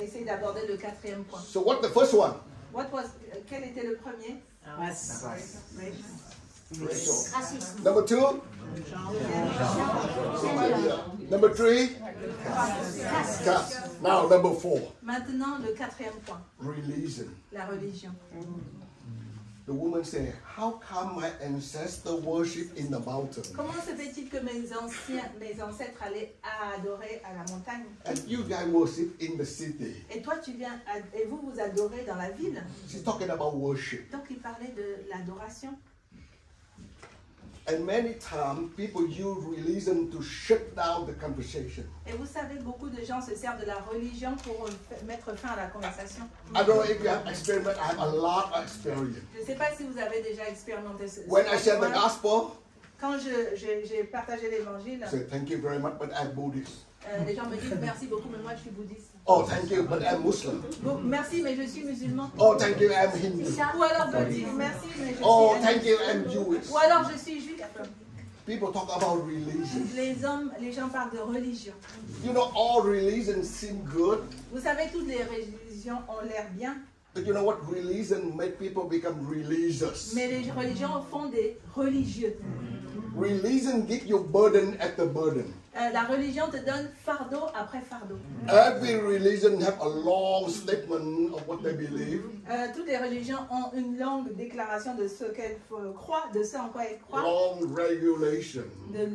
Essayer d'aborder le quatrième point. So what the first one? Quel était le premier? Racial. Number two? Number three? Caste. Now number four. Maintenant, le quatrième point. Religion. La religion. The woman said, how come my ancestors worship in the mountain? Comment se fait-il que mes ancêtres allaient adorer à la montagne? And you guys worship in the city. Et toi, et vous adorez dans la ville. She's talking about worship. Donc, il parlait de l'adoration. And many times people use religion to shut down the conversation. Et vous savez, beaucoup de gens se servent de la religion pour mettre fin à la conversation. I don't know if you have experienced, I have a lot of experience. Je ne sais pas si vous avez déjà expérimenté ce When I share the gospel, quand j'ai partagé l'évangile, say thank you very much, but I'm Buddhist. Les gens me disent merci beaucoup, mais moi je suis bouddhiste. Oh, thank you, but I'm Muslim. Bon, merci, mais je suis musulman. Oh, thank you, I'm Hindu. Ou alors je dis merci, mais je suis Oh, thank you, I'm Jewish. Ou alors je suis juif. People talk about religion. Les gens parlent de religion. You know, all religions seem good. Vous savez, toutes les religions ont l'air bien. But you know what? Religion make people become religious. Mais les religions font des religieux. Religion gives you burden after burden. La religion te donne fardeau après fardeau. Every religion have a long statement of what they believe. Toutes les religions ont une longue déclaration de ce qu'elles croient, de ce en quoi elles croient. Long regulation. Des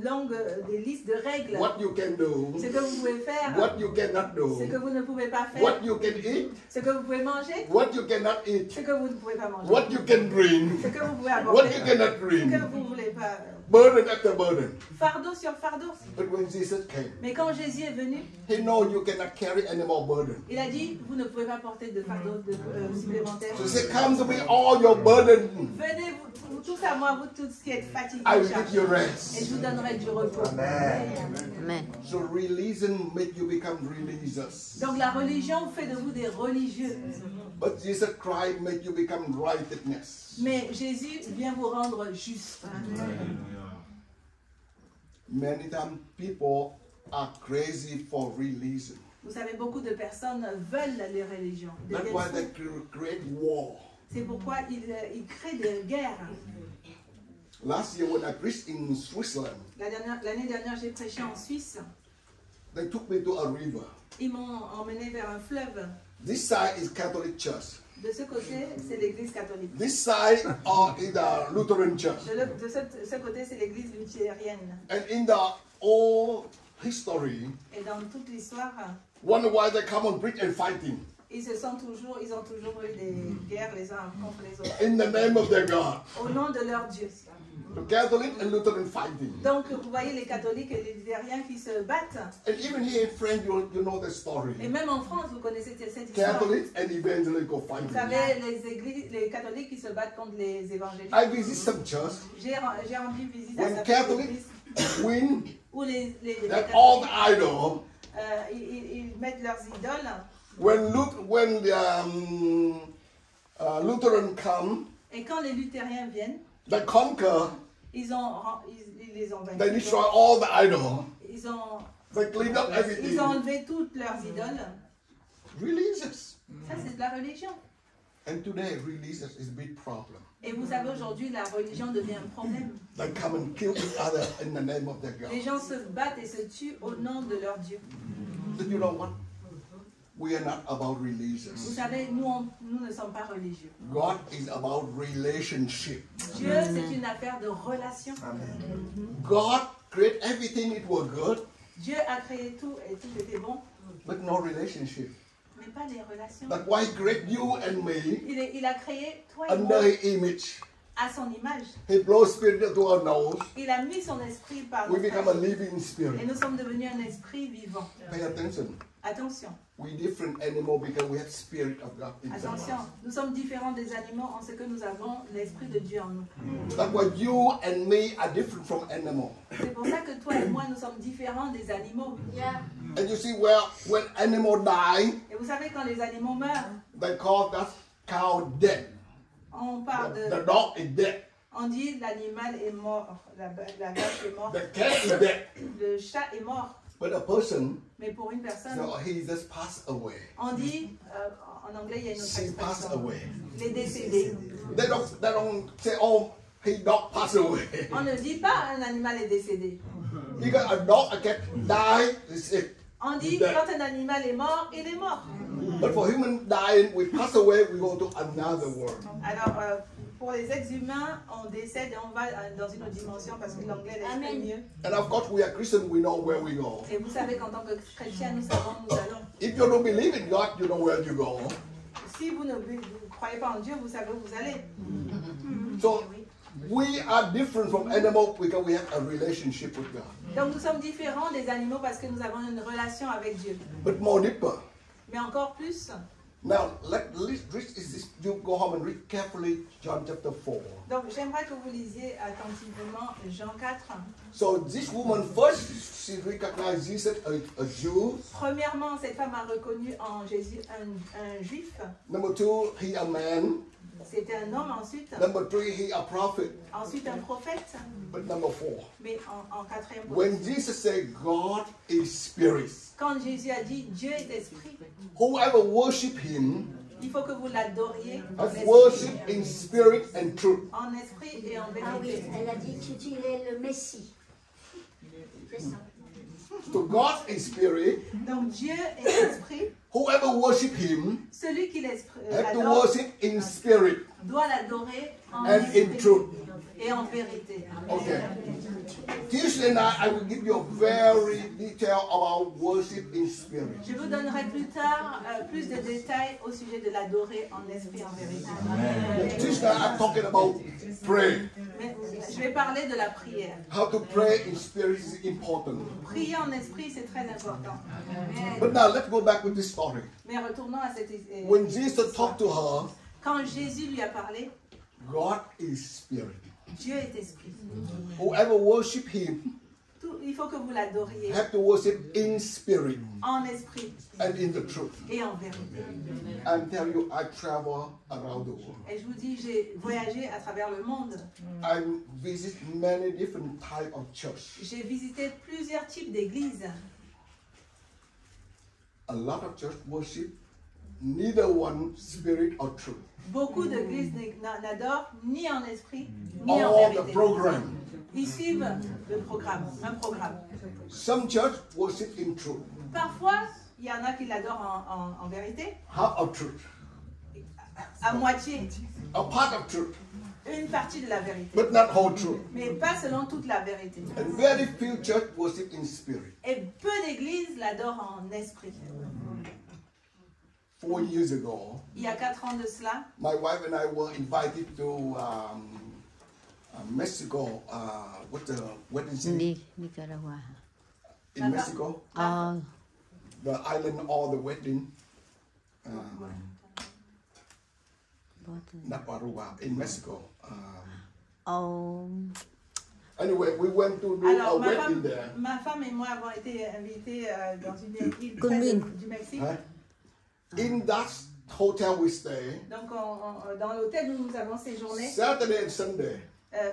listes de règles. What you can do. Ce que vous pouvez faire. What you cannot do. Ce que vous ne pouvez pas faire. What you can eat. Ce que vous pouvez manger. What you cannot eat. Ce que vous ne pouvez pas manger. What you can drink. Ce que vous pouvez aborder. What you cannot drink. Ce que vous ne voulez pas. Burden after burden. Fardeau sur fardeau. But when Jesus came, mais quand Jésus est venu, he know you cannot carry any more burden. Il a dit, vous ne pouvez pas porter de fardeau supplémentaire. So he said, come to me all your burden. Venez vous tous à moi, vous tous qui êtes fatigués. I will give you rest. Et je vous donnerai du repos. Amen. Amen. So religion make you become religious. Donc la religion fait de vous des religieux. But Jesus Christ make you become righteousness. Mais Jésus vient vous rendre juste. Amen. Many times people are crazy for religion. Vous savez, beaucoup de personnes veulent les religions. That's why they create war. C'est pourquoi ils créent des guerres. Last year when I preached in Switzerland, l'année dernière j'ai prêché en Suisse. They took me to a river. Ils m'ont emmené vers un fleuve. This side is Catholic Church. De ce côté, c'est l'église catholique. This side is the Lutheran Church. De ce côté, c'est l'église luthérienne. And in the old history, et dans toute l'histoire, wonder why they come on preach and fighting. Ils ont toujours eu des guerres les uns contre les autres. In the name of their God. Au nom de leur Dieu. The Catholic and Lutheran fighting. Donc vous voyez les catholiques et les luthériens qui se battent. And even here in France, you know the story. Et même en France, vous connaissez cette histoire. Catholics and evangelical fighting. Vous savez, les catholiques qui se battent contre les évangéliques. I visit some church. J'ai rendu visite à certaines églises. Win. Où les all the idols. Ils mettent leurs idoles. When the Lutheran come. Et quand les luthériens viennent. They conquer. Ils les ont vaincus. They destroy all the idols. They clean up everything. Ils ont enlevé toutes leurs idoles. Religious. Ça, c'est de la religion. And today, religious is a big problem. Et vous savez, aujourd'hui, la religion devient un problème. They come and kill each other in the name of their God. Les gens se battent et se tuent au nom de leur Dieu. But you know what? We are not about religion. Vous savez, nous ne sommes pas religieux. God is about relationship. Dieu, c'est une affaire de relation. God created everything, it was good. Dieu a créé tout et tout était bon. But no relationship. Mais pas les relations. That's why He created you and me. Il a créé toi et under moi. His image. À son image. He blows spirit into our nose. Il a mis son esprit par We become a living spirit. Et nous sommes devenus un esprit vivant. Pay attention. Attention. We different animal because we have spirit of God inside. Attention, nous sommes différents des animaux en ce que nous avons l'esprit de Dieu en nous. That's why you and me are different from animal. C'est pour ça que toi et moi nous sommes différents des animaux. Yeah. And you see when animal die. Et vous savez quand les animaux meurent. They call that cow dead. On parle de. The dog is dead. On dit l'animal est mort, la vache est morte. The cat is dead. Le chat est mort. But a person, Mais pour une personne, so he just passed away. on dit, en anglais, il y a une autre She passed expression, away. les décédés. They don't say, oh, his dog passed away. On ne dit pas un animal est décédé. Because a dog, a cat die, it's it. On dit quand un animal est mort, il est mort. But for human dying, we pass away, we go to another world. Alors, pour les êtres humains, on décède et on va dans une autre dimension parce que l'anglais l'exprime mieux. And of course, we are Christian, we know where we go. Et vous savez qu'en tant que chrétien, nous savons où nous allons. If you don't believe in God, you know where you go. Si vous ne croyez pas en Dieu, vous savez où vous allez. So, we are different from animals because we have a relationship with God. Donc nous sommes différents des animaux parce que nous avons une relation avec Dieu. But more deeper. Mais encore plus. Now, you go home and read carefully John chapter 4. Donc j'aimerais que vous lisiez attentivement Jean 4. So this woman first, she recognized Jesus as a Jew. Premièrement, cette femme a reconnu en Jésus un juif. Number 2, he a man. C'était un homme ensuite. Number 3, he a prophet. Ensuite un prophète. But number 4, Mais en quatrième when position. Jesus said God is spirit, Quand Jésus a dit Dieu est esprit, whoever worship him il faut que vous l'adoriez en has esprit, worship in spirit and truth. en esprit et en Ah oui, vérité. elle a dit que tu es le Messie. C'est ça. So God is spirit. Donc Dieu est esprit. Whoever worship him Celui qui have to l'adore worship in spirit doit l'adorer en and in esprit truth. et en vérité. Okay. Tuesday night, I will give you a very detail about worship in spirit. Je vous donnerai plus tard plus de détails au sujet de l'adorer en esprit et en vérité. Tuesday, I'm talking about prayer. Mais je vais parler de la prière. How to pray in spirit is important. Prier en esprit, c'est très important. But now let's go back with this story. Mais retournons à cette When Jesus talked to her, Quand Jésus lui a parlé, God is spirit. Dieu est esprit. Whoever worship him Il faut que vous l'adoriez have to worship in spirit en esprit and in the truth. et en vérité. And tell you, I travel around the world. Et je vous dis, j'ai voyagé à travers le monde. I visit many different types of church. J'ai visité plusieurs types d'églises. A lot of church worship neither one spirit or truth. Beaucoup d'églises n'adorent ni en esprit, ni en All the vérité. program. Ils suivent le programme, un programme. Some church worship in truth. Parfois, il y en a qui l'adorent en vérité, Half of truth. à moitié, A part of truth. une partie de la vérité. But not whole truth. Mais pas selon toute la vérité. And very few church worship in spirit. Et peu d'églises l'adorent en esprit. 4 years ago, Il y a 4 ans de cela, my wife and I were invited to Mexico. What the wedding city Nicaragua. in Mexico? The island or the wedding. Not Aruba, in Mexico. Anyway, we went to do a alors wedding there. ma femme et moi avons été invités dans une île Kunming. près du Mexique. Huh? In that hotel we stay, Donc dans l'hôtel où nous avons séjourné, Saturday and Sunday,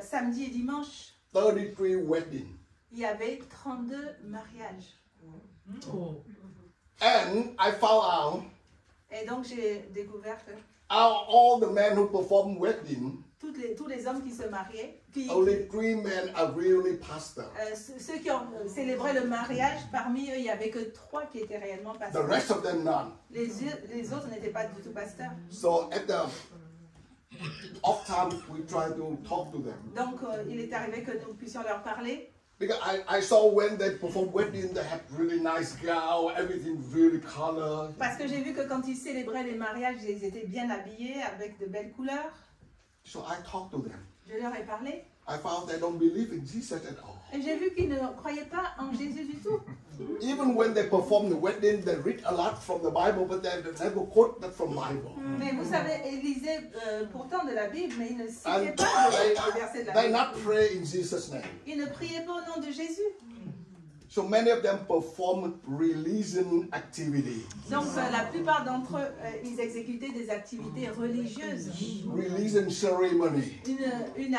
samedi et dimanche, 33 weddings. il y avait 32 mariages. And I found out Et donc j'ai découvert que all the men who perform wedding, tous les hommes qui se mariaient, only 3 men are really pastors. ceux qui ont célébré le mariage, parmi eux, il n'y avait que 3 qui étaient réellement The pasteurs. rest of them none. Les autres n'étaient pas du tout pasteurs. So at the off time, we try to talk to them. Donc il est arrivé que nous puissions leur parler. Because I saw when they perform wedding, they have really nice gown, everything really color. Parce que j'ai vu que quand ils célébraient les mariages, ils étaient bien habillés avec de belles couleurs. So I talked to them. Je leur ai parlé. I found they don't believe in Jesus at all. Et j'ai vu qu'ils ne croyaient pas en Jésus du tout. Even when they perform the wedding, they read a lot from the Bible, but they never quote that from Bible. Mais vous savez, ils lisaient pourtant de la Bible, mais ils ne And citaient pas les versets de la they Bible. not pray in Jesus' name. Ils ne priaient pas au nom de Jésus. So many of them perform religion activity. Donc la plupart d'entre eux, ils exécutaient des activités religieuses. Religion ceremony. Une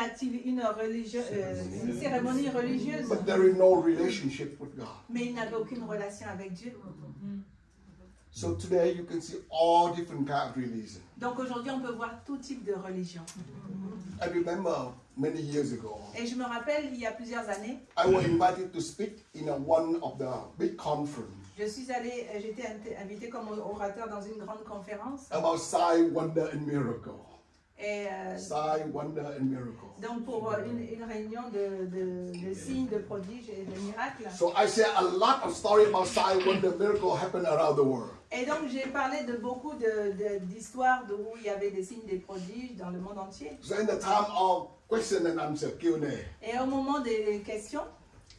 cérémonie religieuse. But there is no relationship with God. Mais ils n'avaient aucune relation avec Dieu. So today you can see all different kinds of religion. Donc aujourd'hui, on peut voir tout type de religion. I remember many years ago, Et je me rappelle, il y a plusieurs années, I was invited to speak in one of the big conference j'étais invité comme orateur dans une grande conférence. about sign, wonder, and miracle. Et Sign, wonder, and miracle. donc pour une réunion de signes, de prodiges et de miracles. So I share a lot of stories about sign, wonder, miracle happen around the world. Et donc j'ai parlé de beaucoup d'histoires où il y avait des signes, des prodiges dans le monde entier. So in the time of question and answer, Q&A, Et au moment des questions,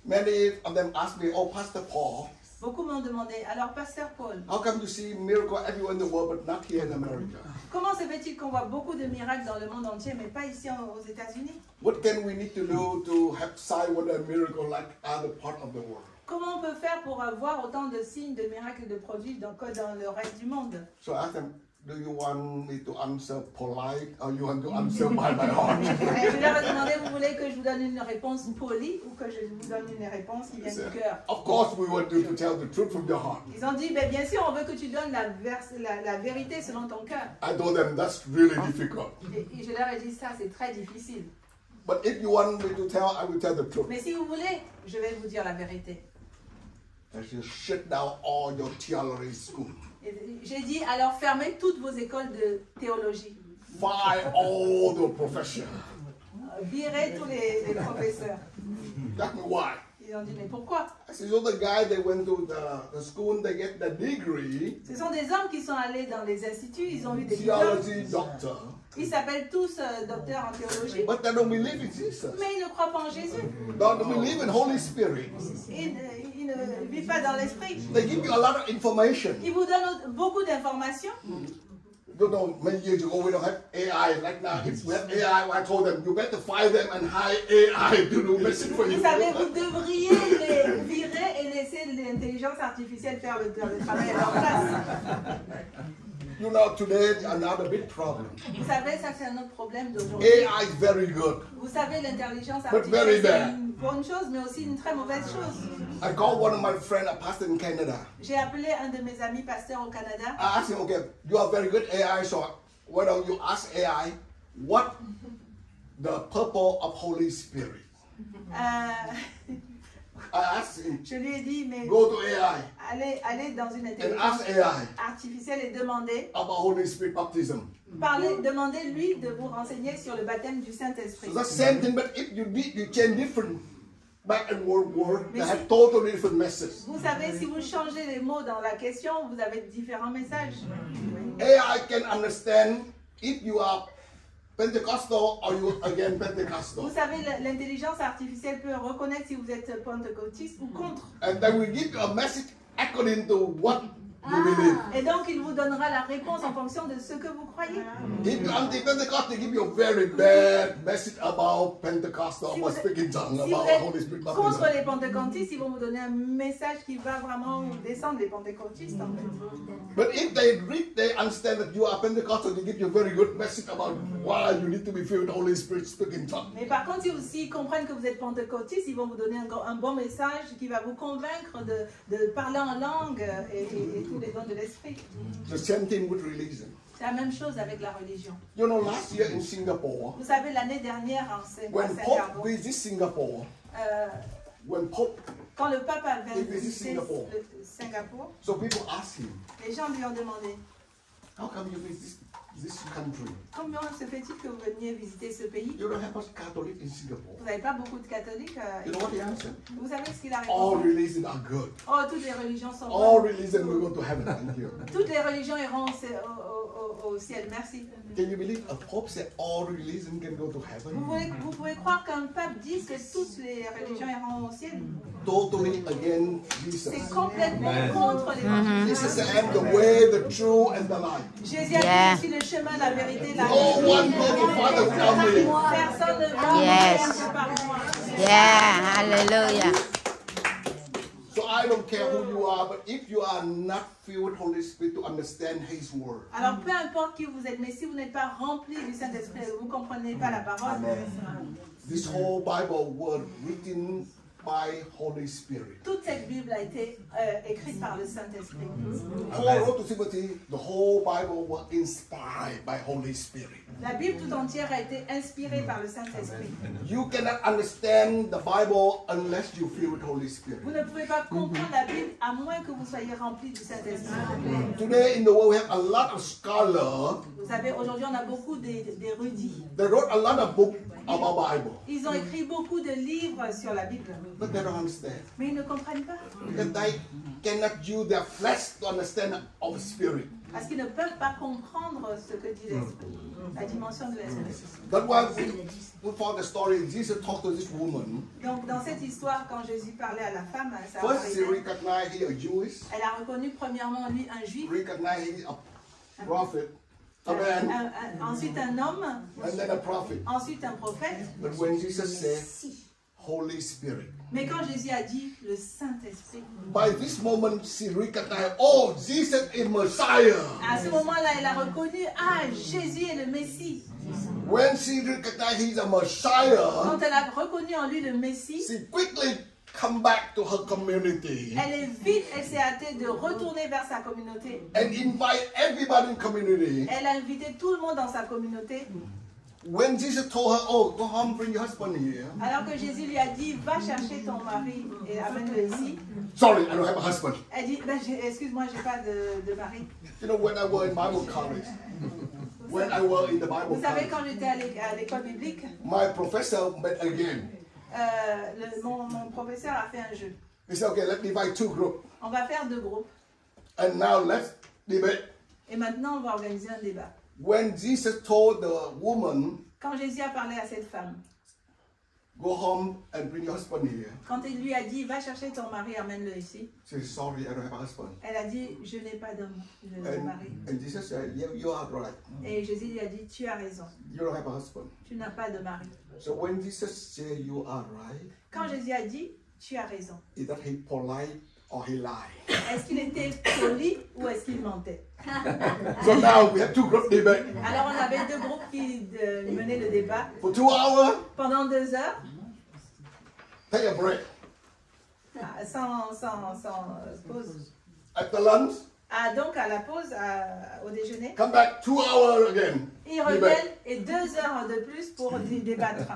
many of them asked me, oh, Pastor Paul, beaucoup m'ont demandé, alors Pasteur Paul, how come you see miracle everywhere in the world but not here in America? comment se fait-il qu'on voit beaucoup de miracles dans le monde entier mais pas ici aux États-Unis? What can we need to do to have sign, wonder, and miracle like other part of the world? Comment on peut faire pour avoir autant de signes, de miracles et de prodiges que dans le reste du monde? So I asked them, do you want me to answer polite or you want to answer by my heart? Je leur ai demandé, vous voulez que je vous donne une réponse polie ou que je vous donne une réponse qui vient du cœur? Of course we want you to tell the truth from your heart. Ils ont dit, bien sûr, on veut que tu donnes la vérité selon ton cœur. I told them that's really difficult. Et je leur ai dit, ça c'est très difficile. But if you want me to tell, I will tell the truth. Mais si vous voulez, je vais vous dire la vérité. I should shut down all your theology school. J'ai dit, alors fermez toutes vos écoles de théologie. Fire all the professors. Virez tous les professeurs. Tell me why. Ils ont dit, mais pourquoi? I said, so the guy, they went to the school, they get the degree. Ce sont des hommes qui sont allés dans les instituts, ils ont eu des diplômes. Theology doctor. Ils s'appellent tous docteurs en théologie. But they don't believe in Jesus. Mais ils ne croient pas en Jésus. Don't believe in Holy Spirit. Ils ne vivent pas dans l'esprit. They give you a lot of information. Ils vous donnent beaucoup d'informations. You know, many years ago we don't have AI. Right now, if we have AI, I told them, you better fire them and hire AI to do message for you. Vous savez, vous devriez les virer et laisser l'intelligence artificielle faire le travail à leur place. You know, today, another big problem. Vous savez, ça c'est un autre problème d'aujourd'hui. AI is very good. Vous savez, l'intelligence But very artificielle c'est bad. une bonne chose, mais aussi une très mauvaise chose. I called one of my friends, a pastor in Canada. J'ai appelé un de mes amis pasteurs au Canada. I asked him, okay, you are very good AI, so why don't you ask AI what the purpose of Holy Spirit? I asked him, Je lui ai dit, mais go to AI allez dans une and intelligence ask AI artificielle et demandez, about Holy Spirit baptism. demandez-lui de vous renseigner sur le baptême du Saint-Esprit. So that's the same thing, but if you change different back and word, they have totally different messages. Vous savez, si vous changez les mots dans la question, vous avez différents messages. AI can understand if you are Pentecostal or you again Pentecostal. Vous savez, l'intelligence artificielle peut reconnaître si vous êtes pentecôtiste ou contre. And then we give you a message according to what you believe. Et donc, il vous donnera la réponse en fonction de ce que vous croyez. If you're anti-Pentecostal, they give you a very bad message about Pentecostal, Si about vous speaking tongues, si vous about Holy Spirit êtes contre baptism. les pentecôtistes, ils vont vous donner un message qui va vraiment descendre les pentecôtistes. En fait. But if they read, they understand that you are Pentecostal, they give you a very good message about why you need to be filled with the Holy Spirit, speaking tongues. Mais par contre, s'ils comprennent que vous êtes pentecôtiste, ils vont vous donner un bon message qui va vous convaincre de parler en langue et tous les dons de l'esprit. The same thing with religion. C'est la même chose avec la religion. You know, last year in Singapore, Vous savez, l'année dernière, à when Pope Singapour, visited Singapore, when Pope, quand le pape avait Il visite visité Singapour. Singapour, so people asked him, les gens lui ont demandé how come you visit this country? comment se fait-il que vous veniez visiter ce pays? You don't have much Catholic in Singapore. Vous n'avez pas beaucoup de catholiques. You know what he answered? Vous savez ce qu'il a All répondu? religions are good. Oh, toutes les religions sont All bonnes. religions will go to heaven. Thank you. Toutes les religions iront au ciel. Merci. Can you believe a pope said all religions can go to heaven? Vous pouvez croire qu'un pape dise que toutes les religions iront au ciel? Totally against Jesus. C'est complètement contre l'évangile. Jesus said, I am the way, the truth, and the life. Jésus a dit, je suis le chemin, la vérité, la No vie. one go to Father without me. Personne ne va au Yes. Père que par moi. Yeah, hallelujah. I don't care who you are, but if you are not filled with Holy Spirit to understand His word, Alors, peu importe qui vous êtes, mais si vous n'êtes pas rempli du Saint-Esprit, vous ne comprenez pas la parole. this whole Bible was written by Holy Spirit. Toute cette Bible a été écrite par le Saint-Esprit. Paul wrote to Timothy, the whole Bible was inspired by Holy Spirit. La Bible tout entière a été inspirée par le Saint-Esprit. You cannot understand the Bible unless you fill with Holy Spirit. Vous ne pouvez pas comprendre la Bible à moins que vous soyez rempli du Saint-Esprit. Today in the world we have a lot of scholars. Vous savez, aujourd'hui on a beaucoup d'érudits. They wrote a lot of books about Bible, Ils ont écrit beaucoup de livres sur la Bible, but they don't understand. mais ils ne comprennent pas. Because they cannot use their flesh to understand of spirit. Parce qu'ils ne peuvent pas comprendre ce que dit l'Esprit, la dimension de l'Esprit. That's why we found the story. Jesus talked to this woman. Donc dans cette histoire, quand Jésus parlait à la femme, ça First, she arrivait, recognized he a Jewish, elle a reconnu premièrement lui un juif, recognized he a prophet, a man, ensuite un homme, and then a prophet. ensuite un prophète. But when Jesus said, Holy Spirit, Mais quand Jésus a dit le Saint-Esprit, by this moment she recognized, oh, Jesus is Messiah. à ce moment-là, elle a reconnu, ah, Jésus est le Messie. When she recognized he's a Messiah, Quand elle a reconnu en lui le Messie, she quickly come back to her community elle s'est hâtée de retourner vers sa communauté. and invite everybody in community. Elle a invité tout le monde dans sa communauté. When Jesus told her, oh, go home, bring your husband here. Alors que Jésus lui a dit, va chercher ton mari et amène-le ici. Sorry, I don't have a husband. Elle dit, ben, excuse-moi, j'ai pas de mari. You know, when I was in Bible college, when I was in the Bible Vous savez, college, quand j'étais à l'école biblique, my professor met again. mon professeur a fait un jeu. He said, okay, let's divide two groups. On va faire 2 groupes. And now let's debate. Et maintenant, on va organiser un débat. When Jesus told the woman, Quand Jésus a parlé à cette femme, go home and bring your husband here, quand il lui a dit, va chercher ton mari, amène-le ici, she said, sorry, I don't have a husband. elle a dit, je n'ai pas d'homme, de mari. And Jesus said, yeah, you are right. Et Jésus lui a dit, tu as raison, You don't have a husband. tu n'as pas de mari. So when Jesus said, you are right, Quand Jésus a dit, tu as raison, is that he polite or he lied? est-ce qu'il était poli ou est-ce qu'il mentait? So now we have two group debate. Alors on avait 2 groupes qui menaient le débat. For 2 hours, Pendant 2 heures, take a break. sans pause. After lunch, Donc à la pause, au déjeuner, come back 2 hours again. ils reviennent et 2 heures de plus pour débattre.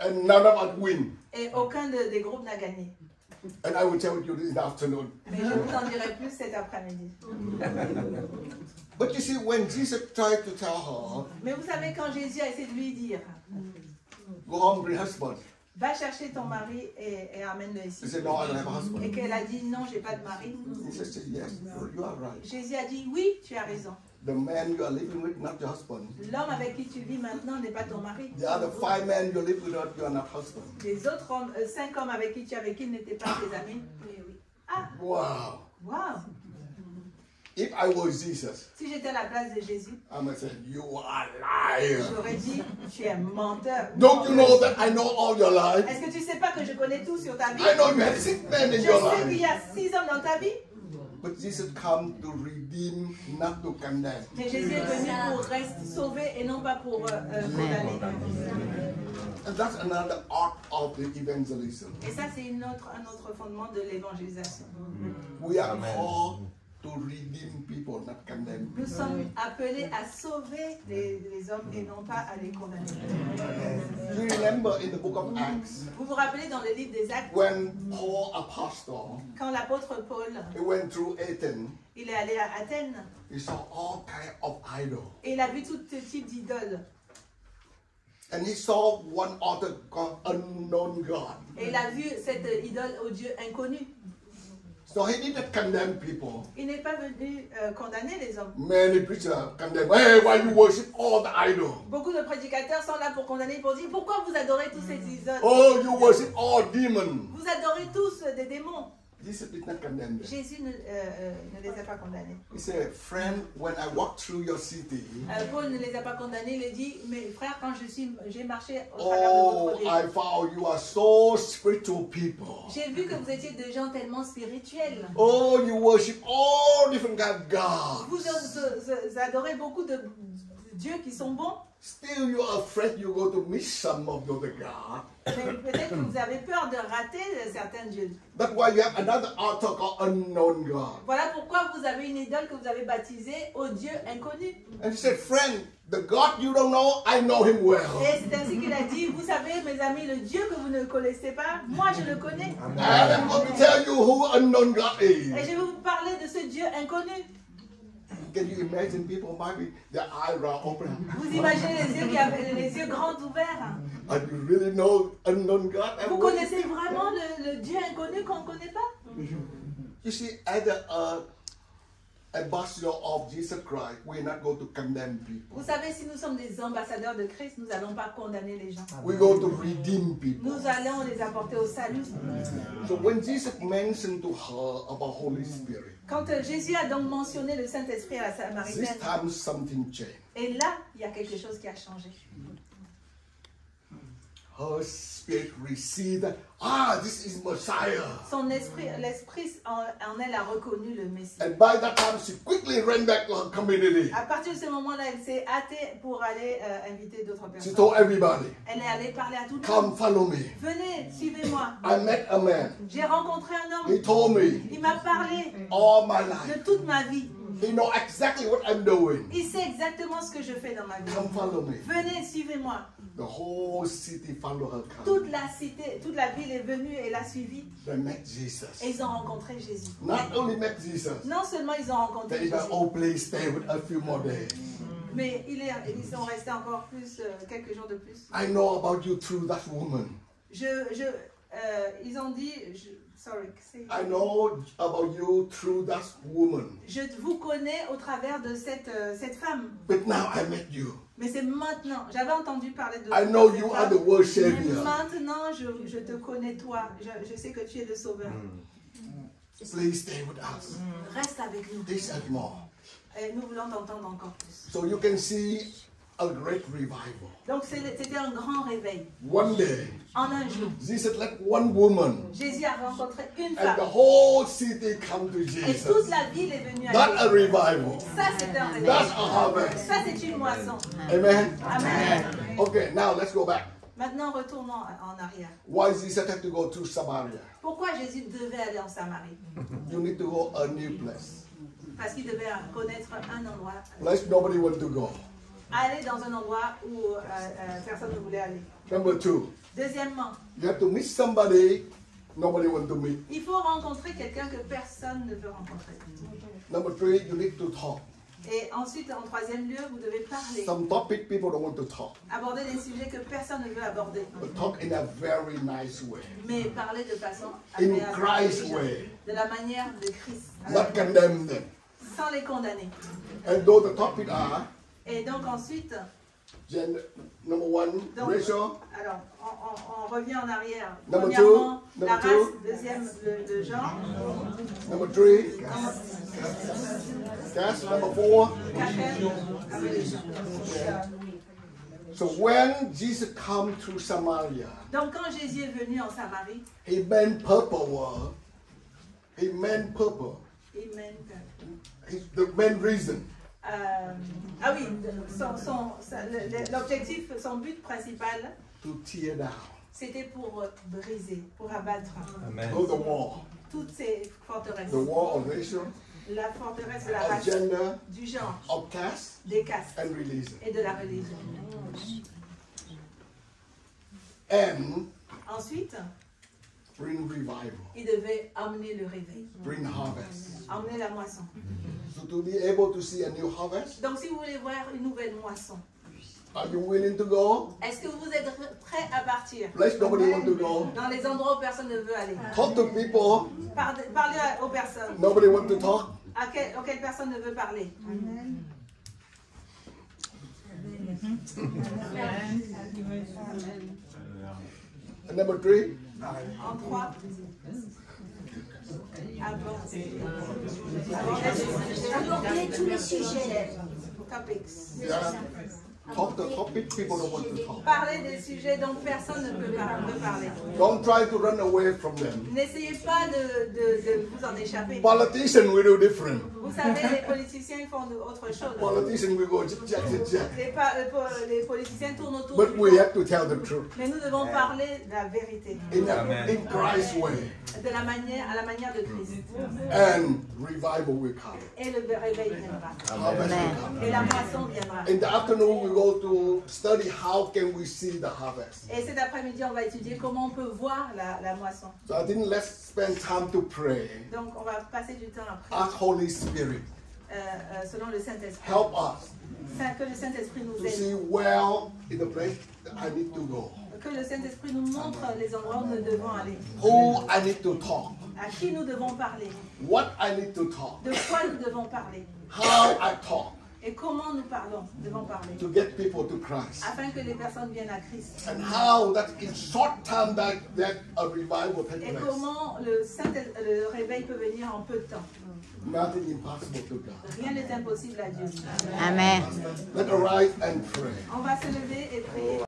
And none of us win. Et aucun des groupes n'a gagné. And I will tell you this afternoon. Mais je vous en dirai plus cet après-midi. But you see, when Jesus tried to tell her, Mais vous savez, quand Jésus a essayé de lui dire, go home, bring husband, va chercher ton mari et amène-le he ici. said, no, I don't have a husband. Et qu'elle a dit, non, j'ai pas de mari. Jesus said, yes, you are right. Jésus a dit, oui, tu as raison. The man you are living with, not your husband. L'homme avec qui tu vis maintenant n'est pas ton mari. The other 5 men you live with, you are not husband. Les autres 5 hommes avec qui tu as vécu n'étaient pas tes amis. Oui, oui. Ah, Wow. wow. If I was Jesus, Si j'étais à la place de Jésus, I would say, you are liar. j'aurais dit, tu es menteur. Don't you know that I know all your life? Est-ce que tu sais pas que je connais tout sur ta vie? I know you have 6 men in Je your sais qu'il life. y a 6 hommes dans ta vie. But Jesus come to redeem, not to condemn. Mais Jésus est venu pour sauver et non pas pour condamner. And that's another art of the evangelism. Et ça, c'est un autre fondement de l'évangélisation. We are called to redeem people, not condemn. Nous sommes appelés à sauver les hommes et non pas à les condamner. You remember in the book of Acts, Vous vous rappelez dans le livre des Actes, when Paul, apostle, quand l'apôtre Paul, he went through Athens, il est allé à Athènes he saw all kinds of idols. et il a vu tout type d'idoles. And he saw one altar called unknown God. Et il a vu cette idole au Dieu inconnu. So he didn't condemn people. Il n'est pas venu condamner les hommes. Many preachers condemn. Hey, why you worship all the idols? Beaucoup de prédicateurs sont là pour condamner, pour dire pourquoi vous adorez tous ces idoles. Oh, you worship all demons. Vous adorez tous des démons. Jesus did not condemn them. Jésus ne les a pas condamnés. He said, friend, when I walk through your city, Paul ne les a pas condamnés, il a dit, mes frères, quand j'ai marché au travers de votre ville, I found you are so spiritual people. j'ai vu que vous étiez des gens tellement spirituels. Oh, you worship all different kind of gods. Vous adorez beaucoup de dieux qui sont bons. Still, you are afraid you go to miss some of the other gods. Mais peut-être que vous avez peur de rater certains dieux. That's why you have another altar called unknown God. Voilà pourquoi vous avez une idole que vous avez baptisée au Dieu inconnu. And he said, friend, the God you don't know, I know him well. Et c'est ainsi qu'il a dit, vous savez, mes amis, le Dieu que vous ne connaissez pas, moi je le connais. And I'm going to tell you who unknown God is. Et je vais vous parler de ce Dieu inconnu. Can you imagine people might be their eyes are open? Vous imaginez les yeux qui avaient les yeux grands ouverts. And you really know unknown God? Vous connaissez vraiment le Dieu inconnu qu'on ne connaît pas? You see, as an ambassador of Jesus Christ, we're not going to condemn people. Vous savez, si nous sommes des ambassadeurs de Christ, nous n'allons pas condamner les gens. We're going to redeem people. Nous allons les apporter au salut. So when Jesus mentioned to her about Holy Spirit, Quand Jésus a donc mentionné le Saint-Esprit à la this Samaritaine, time something changed. et là, il y a quelque chose qui a changé. Her spirit received, this is Messiah. Son esprit, l'esprit en elle a reconnu le Messie. And by that time, she quickly ran back to her community. À partir de ce moment-là, elle s'est hâtée pour aller inviter d'autres She personnes. told everybody, Elle est allée parler à tout le come monde. follow me. Venez, suivez-moi. I met a man. J'ai rencontré un homme. He told me Il m'a parlé all my life. de toute ma vie. He know exactly what I'm doing. Il sait exactement ce que je fais dans ma vie. Come follow me. Venez, suivez-moi. The whole city followed her. Toute la cité, toute la ville est venue et l'a suivi. They met Jesus. Et ils ont rencontré Jésus. Not only met Jesus, Non seulement ils ont rencontré they Jésus, said, oh, please stay with a few more days. mais ils sont restés encore plus, quelques jours de plus. I know about you through that woman. Ils ont dit, I know about you through that woman. je vous connais au travers de cette femme. But now I met you. Mais c'est maintenant. J'avais entendu parler de I know cette you femme, are the world mais savior. maintenant, je te connais toi. Je sais que tu es le sauveur. Please stay with us. Reste avec nous. This and more. Et nous voulons t'entendre encore plus. So you can see a great revival. Donc c'était un grand réveil. One day, En un jour, Jesus let one woman Jésus a rencontré une and femme. the whole city come to Et Jesus. toute la ville est venue à That's a lui. revival. Ça, c'est un réveil. That's a harvest. Ça, c'est une moisson. Amen. Amen. Okay, now let's go back. Maintenant, retournons en arrière. Why Jesus had to go to Samaria? Pourquoi Jésus devait aller en Samarie? You need to go a new place. Parce qu'il devait connaître un endroit. Place nobody want to go. Aller dans un endroit où personne ne voulait aller. Number two, Deuxièmement, you have to meet somebody nobody want to meet. il faut rencontrer quelqu'un que personne ne veut rencontrer. Number three, you need to talk. Et ensuite, en troisième lieu, vous devez parler. Some topic people don't want to talk, Aborder des sujets que personne ne veut aborder. but talk in a very nice way. Mais parler de façon In agréable, Christ's intelligente, way. de la manière de Christ, Not condemn them. sans les condamner. And though the topic are Et donc ensuite, gender, number one, donc, racial, alors on revient en arrière. Number Premièrement, two, la number race, two. deuxième, le genre, number three, caste, number four. quatrième, religion. So when Jesus come to Samaria, Donc quand Jésus est venu en Samarie, he meant purple. He meant purple. Amen. The main reason. Ah oui, l'objectif, son but principal, To tear down. c'était pour briser, pour abattre Build the wall. toutes ces forteresses. The wall of racial, La forteresse de la of race, gender, du genre, of caste, des castes and religion. et de la religion. And Ensuite, bring revival. il devait amener le réveil, Bring harvest. amener la moisson. So to be able to see a new harvest, Donc si vous voulez voir une nouvelle moisson, are you willing to go? est-ce que vous êtes prêts à partir Place nobody want to go. dans les endroits où personne ne veut aller? Talk to people. Parlez aux personnes. Nobody want to talk. Auxquelles personne ne veut parler. And number three, En 3, Aborder tous les sujets. Topics. Yeah. Talk the topic people don't want to talk. Parler des sujets dont personne ne peut parler. Don't try to run away from them. N'essayez pas de vous en échapper. Politicians will do different. Vous savez, les politiciens ils font autre chose. Politicians will go jack. Les politiciens tournent autour But du we pot. have to tell the truth. Mais nous devons parler de la vérité. In Christ's way. À la manière de Christ. And revival will come. Et le réveil viendra. Harvest will come. Et la moisson viendra. In the afternoon, we go to study how can we see the harvest. Et cet après-midi, on va étudier comment on peut voir la moisson. So I think let's spend time to pray. Donc, on va passer du temps à prier. Ask Holy Spirit, Selon le Saint-Esprit. help us Que le Saint-Esprit nous to aide. see well in the place that I need to go. Que le Saint-Esprit nous montre les endroits où nous devons aller. Who I need to talk. À qui nous devons parler. What I need to talk. De quoi nous devons parler. How I talk Et comment nous devons parler. to get people to Christ. Afin que les personnes viennent à Christ. And how that in short time that a revival take Et place. comment le réveil peut venir en peu de temps. Nothing impossible to God. Rien n'est impossible à Dieu. Amen. Let's arise and pray. On va se lever et prier.